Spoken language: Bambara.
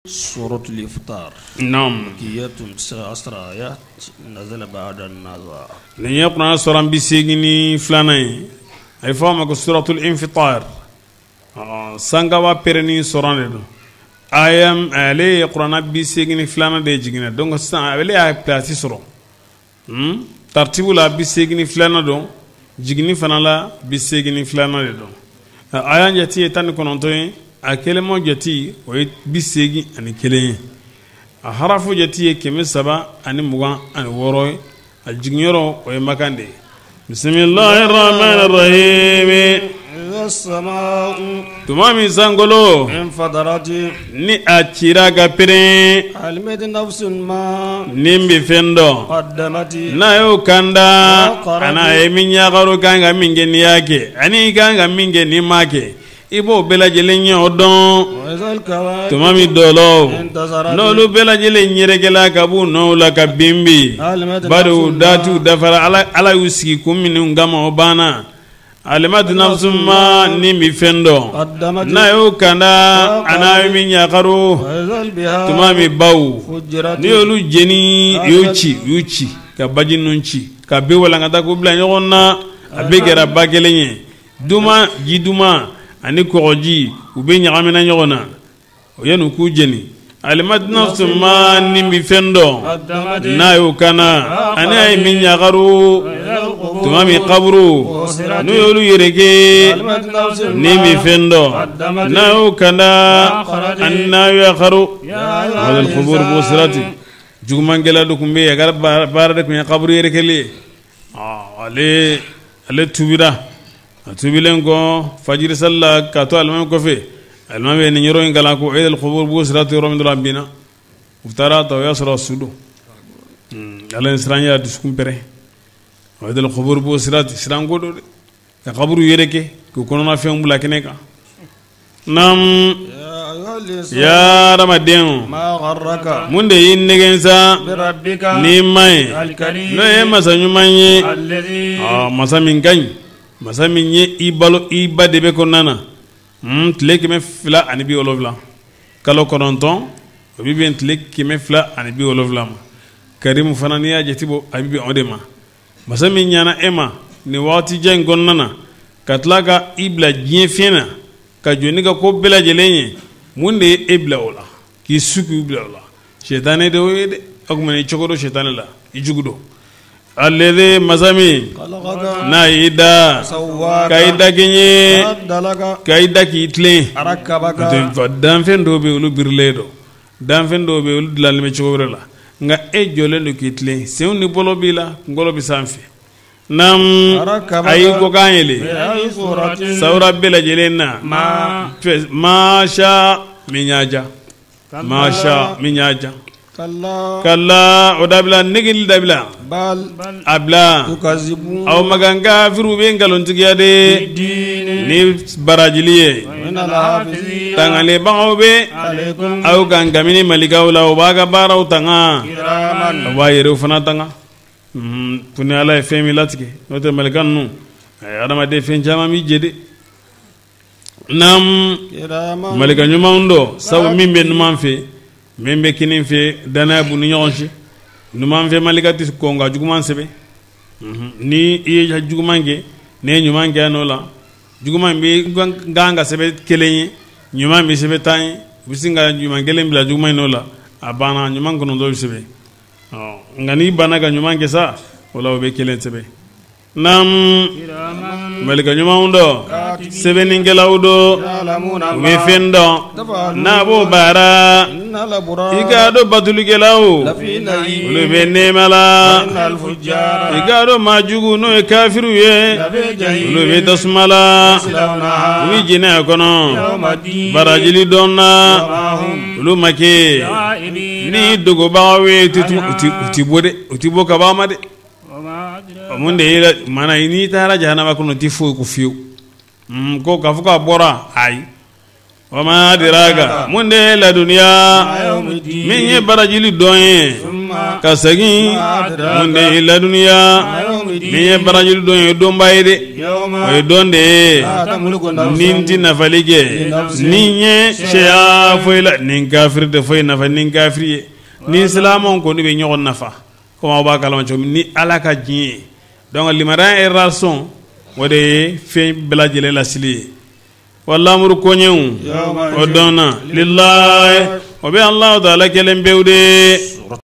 سورة الإفطار نعم مكية 19 آيات نزل بعد النازع نيقنا سورة بسيغني فلاني أي فهم سورة الإنفطار سانغوا بيرني سورة ayam ale qur'ana bi segini flana de jigina donc sa ale ay place soro tartibu la bi segini flana do jigini fana la bi segini flana de do ayan jati tan kononto a kelemo jati o bi segi ani kelen a harafu jati keme saba ani mugan ani woro a jignoro o makande bismillahir rahmanir rahim السماء tumami sangolo انفطرت ni achira gapere علمت نفس ما nimbi fendo قدمت na yo kanda ana eminya garu kanga mingeni yake ani kanga mingeni make ibo bela jelenye odon وإذا الكواكب tumami dolo انتصرت no lu bela jelen nyeregela kabu no la kabimbi علمت badu نفس datu dafara ala usiki kumini ngama obana alimat nafsumma nimbi fendo قدمت na yo kanda ana eminya garu وإذا البحار tumami bawu فجرت ni olu jeni yuci ka baji nunci ka be wala ngata ko bla nyogon na abe gera bagelenye duma jiduma ani koji ube nyagamena nyogona oyenu ku jeni alimat nafsu ma nimbi fendo قدمت na yo kana ani ay min nyagaru tumami qabru no yolu yerege علمت نفس ما nimbi fendo na yo kana anna yakharu wal khubur busrati jugumangela do kumbe yagar barade kunya qabru yerekele ale tubira tubilen ko fajir salla ka to almam ko fe almam be ni nyoro ngala ko al khubur busrati rom do lambina uftara to yasra sudu ala insranya diskum pere al khubur busrati srango do ka qabru yereke ko kono na fe mbula keneka nam يا أيها الإنسان ya ramaden ما غرك munde yin negensa بربك ni mai الكريم no ye masa nyumanye الذي masa min gany masa min ye ibalo ibade be ko nana tlek me fla ani bi olovla kalo kononton bi ben tlek me fla ani bi olovla karim fananiya jetibo abibi odema masa min nyana ema ni wati jengon nana katlaga ibla jien fina ka joni ga ko bela jelenye munde ibla ola ki suku ibla ola shetane de oyede akmani chokoro shetane la ijugudo alladhi masami خلقك na ida سواك kaida genye عدلك kaida ki itle ركبك dan fen do be ulu birledo dan fen do be ulu dilal me chokoro la nga e jole no ki itle sewni bolo bila ngolo bi sanfi nam ay ko ganyele بأي صورة saura bela jelenna ma sha minyaja ma sha minyaja كلا kalla odabla negil dabla بل abla تكذبون aw maganga firu be ngalon tigiyade بالدين ni barajiliye من الحافظين tangale bangaw be عليكم aw gangamini maligawla o baga baraw tanga كراما wa yere fana tanga puni ala femi latike note malikan nu adama de fen jama mi jede nam كراما malika nyuma ndo sabu mimbe numan fe membe kinin fe dana bu ni nyonshi numan fe malika tis konga juguman sebe ni iye jugumange ne nyumange anola juguman be ganga sebe kelenye nyuman be sebe tan bisinga nyuman gelen bila juguman nola abana nyuman kono do sebe ngani bana ga nyuman ke sa wala be kelen sebe nam malika nyuma ndo sebe ningela udo يعلمون mi ما fendo na bo bara إن الأبرار igado batulugelawo لفي نعيم ulu be nemala وإن الفجار igado majugu no e kafiru ye لفي جحيم ulu be tasmala يصلونها wi jina kono يوم الدين barajili donna وما هم ulu make عائلين ni dogo bawe uti bo ka ba ma de munde ila mana ini tara jahannama kono ti fo ku fiu ko ka fuka bora ai wama diraga munde la dunya يوم الدين min ye barajili donye ثم ka segin munde la dunya يوم ni ye barajulu don ye don baye de o ye don de nin ti nafali kɛ nin ye sɛya foyi la nin kafiri tɛ foyi nafa nin kafiri ye ni silamɛw kɔni bɛ ɲɔgɔn nafa comme aw b'a kalama cogo min ni ala ka diɲɛ ye donc limaniya ye rason o de ye fɛn bɛɛ lajɛlen lasili ye wa lamuru koɲɛw o dɔnna lillahi o bɛ Alahu taala kelen pewu de